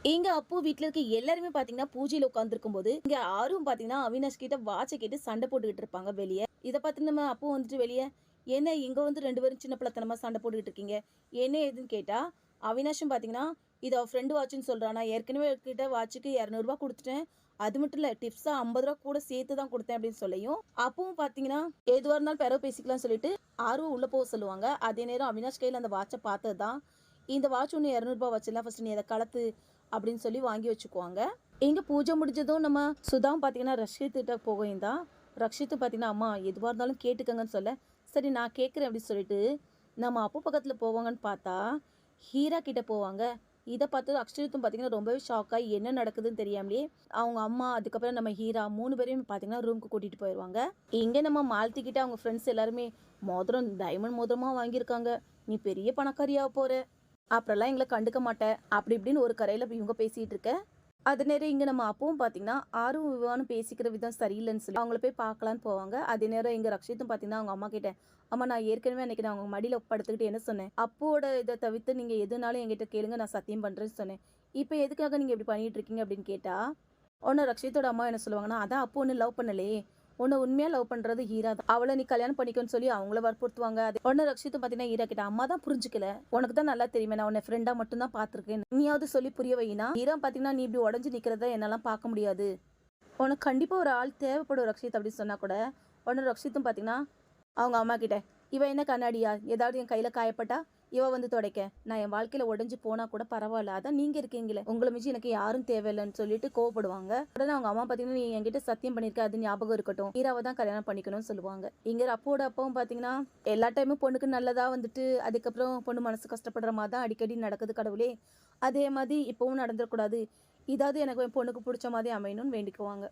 எங்க அப்பு வீட்ல இருக்க எல்லாருமே பாத்தீங்கன்னா பூஜையில உட்காந்துருக்கும் போது இங்க ஆரும் பாத்தீங்கன்னா அவினாஷ் கிட்ட வாட்சை கேட்டு சண்டை போட்டுக்கிட்டு இருப்பாங்க வெளியே. இதை பார்த்து நம்ம அப்பு வந்துட்டு வெளியே என்ன இங்க வந்து ரெண்டு பேரும் சின்ன பிள்ளைத்தனமா சண்டை போட்டுக்கிட்டு இருக்கீங்க என்ன ஏதுன்னு கேட்டா அவினாஷும் பாத்தீங்கன்னா இது அவ ஃப்ரெண்டு வாட்சுன்னு சொல்றான். நான் ஏற்கனவே கிட்ட வாட்சுக்கு 200 ரூபாய் கொடுத்துட்டேன். அது மட்டும் இல்ல டிப்ஸா 50 ரூபா கூட சேர்த்து தான் கொடுத்தேன் அப்படின்னு சொல்லியும் அப்பவும் பாத்தீங்கன்னா எதுவா இருந்தாலும் பெறவு பேசிக்கலாம் சொல்லிட்டு ஆர்வம் உள்ள போக சொல்லுவாங்க. அதே நேரம் அவினாஷ் கையில அந்த வாட்சை பார்த்தது தான் இந்த வாட்ச் ஒன்று 200 ரூபாய் வச்சுல ஃபர்ஸ்ட் நீ அதை கலத்து அப்படின்னு சொல்லி வாங்கி வச்சுக்குவாங்க. இங்கே பூஜை முடிஞ்சதும் நம்ம சுதாவும் பார்த்தீங்கன்னா ரக்ஷித்திட்ட போகும் தான். ரக்ஷித்து பார்த்தீங்கன்னா அம்மா எதுவாக இருந்தாலும் கேட்டுக்கங்கன்னு சொல்ல சரி நான் கேட்குறேன் அப்படின்னு சொல்லிட்டு நம்ம அப்போ பக்கத்தில் போவாங்கன்னு பார்த்தா ஹீரா கிட்ட போவாங்க. இதை பார்த்து அக்ஷித்தும் பார்த்தீங்கன்னா ரொம்பவே ஷாக்காகி என்ன நடக்குதுன்னு தெரியாமலே அவங்க அம்மா அதுக்கப்புறம் நம்ம ஹீரா 3 பேரையும் பார்த்தீங்கன்னா ரூமுக்கு கூட்டிகிட்டு போயிடுவாங்க. இங்கே நம்ம மாலத்திக்கிட்ட அவங்க ஃப்ரெண்ட்ஸ் எல்லாருமே மோதிரம் டைமண்ட் மோதிரமாக வாங்கியிருக்காங்க. நீ பெரிய பணக்காரியாக போகிற அப்புறம்லாம் எங்களை கண்டுக்க மாட்டேன் அப்படி இப்படின்னு ஒரு கரையில் இவங்க பேசிகிட்டு இருக்க. அது நேரம் இங்கே நம்ம அப்பவும் பார்த்தீங்கன்னா ஆரும் விவானும் பேசிக்கிற விதம் சரியில்லைன்னு சொல்லி அவங்கள போய் பார்க்கலான்னு போவாங்க. அதே நேரம் எங்கள் ரக்ஷித்தும் பார்த்தீங்கன்னா அவங்க அம்மா கிட்ட அம்மா நான் ஏற்கனவே அன்றைக்கி நான் அவங்க மடியில் படுத்துக்கிட்டு என்ன சொன்னேன் அப்போட இதை தவிர்த்து நீங்கள் எதுனாலும் என்கிட்ட கேளுங்க நான் சத்தியம் பண்ணுறேன்னு சொன்னேன். இப்போ எதுக்காக நீங்கள் இப்படி பண்ணிகிட்டு இருக்கீங்க அப்படின்னு கேட்டால் ஒன்று ரக்ஷித்தோட அம்மா என்ன சொல்லுவாங்கன்னா அதான் அப்போ ஒன்று லவ் பண்ணலையே உன்னை உண்மையாக லவ் பண்ணுறது ஹீரா தான் அவளை நீ கல்யாணம் பண்ணிக்கோன்னு சொல்லி அவங்கள வற்புறுத்துவாங்க. அது ஒன்று ரக்ஷித்தும் பார்த்தீங்கன்னா ஹீரா கிட்ட அம்மா தான் புரிஞ்சுக்கல உனக்கு தான் நல்லா தெரியுமே நான் உன்னை ஃப்ரெண்டாக மட்டும் தான் பார்த்துருக்கேன் நீயாவது சொல்லி புரிய வைனா ஹீரா பார்த்தீங்கன்னா நீ இப்படி உடஞ்சி நிற்கிறத என்னாலாம் பார்க்க முடியாது உனக்கு கண்டிப்பாக ஒரு ஆள் தேவைப்படும் ரக்ஷித் அப்படின்னு சொன்னால் கூட ஒன்று ரக்ஷித்தும் பார்த்தீங்கன்னா அவங்க அம்மா கிட்ட இவ என்ன கண்ணாடியா ஏதாவது என் கையில் காயப்பட்டா இவ வந்து துடைக்க நான் என் வாழ்க்கையில் உடஞ்சி போனால் கூட பரவாயில்ல அதான் நீங்கள் இருக்கீங்களே உங்களை மிஞ்சி எனக்கு யாரும் தேவையில்லைன்னு சொல்லிட்டு கோவப்படுவாங்க. உடனே அவங்க அம்மா பார்த்தீங்கன்னா நீ என்கிட்ட சத்தியம் பண்ணியிருக்க அது ஞாபகம் இருக்கட்டும் ஹீராவை தான் கல்யாணம் பண்ணிக்கணும்னு சொல்லுவாங்க. இங்கே அப்போட அப்பாவும் பார்த்தீங்கன்னா எல்லா டைமும் பொண்ணுக்கு நல்லதாக வந்துட்டு அதுக்கப்புறம் பொண்ணு மனசு கஷ்டப்படுற மாதிரி தான் அடிக்கடி நடக்குது கடவுளே அதே மாதிரி இப்போவும் நடந்துடக்கூடாது இதாவது எனக்கு என் பொண்ணுக்கு பிடிச்ச மாதிரி அமையணும்னு வேண்டிக்குவாங்க.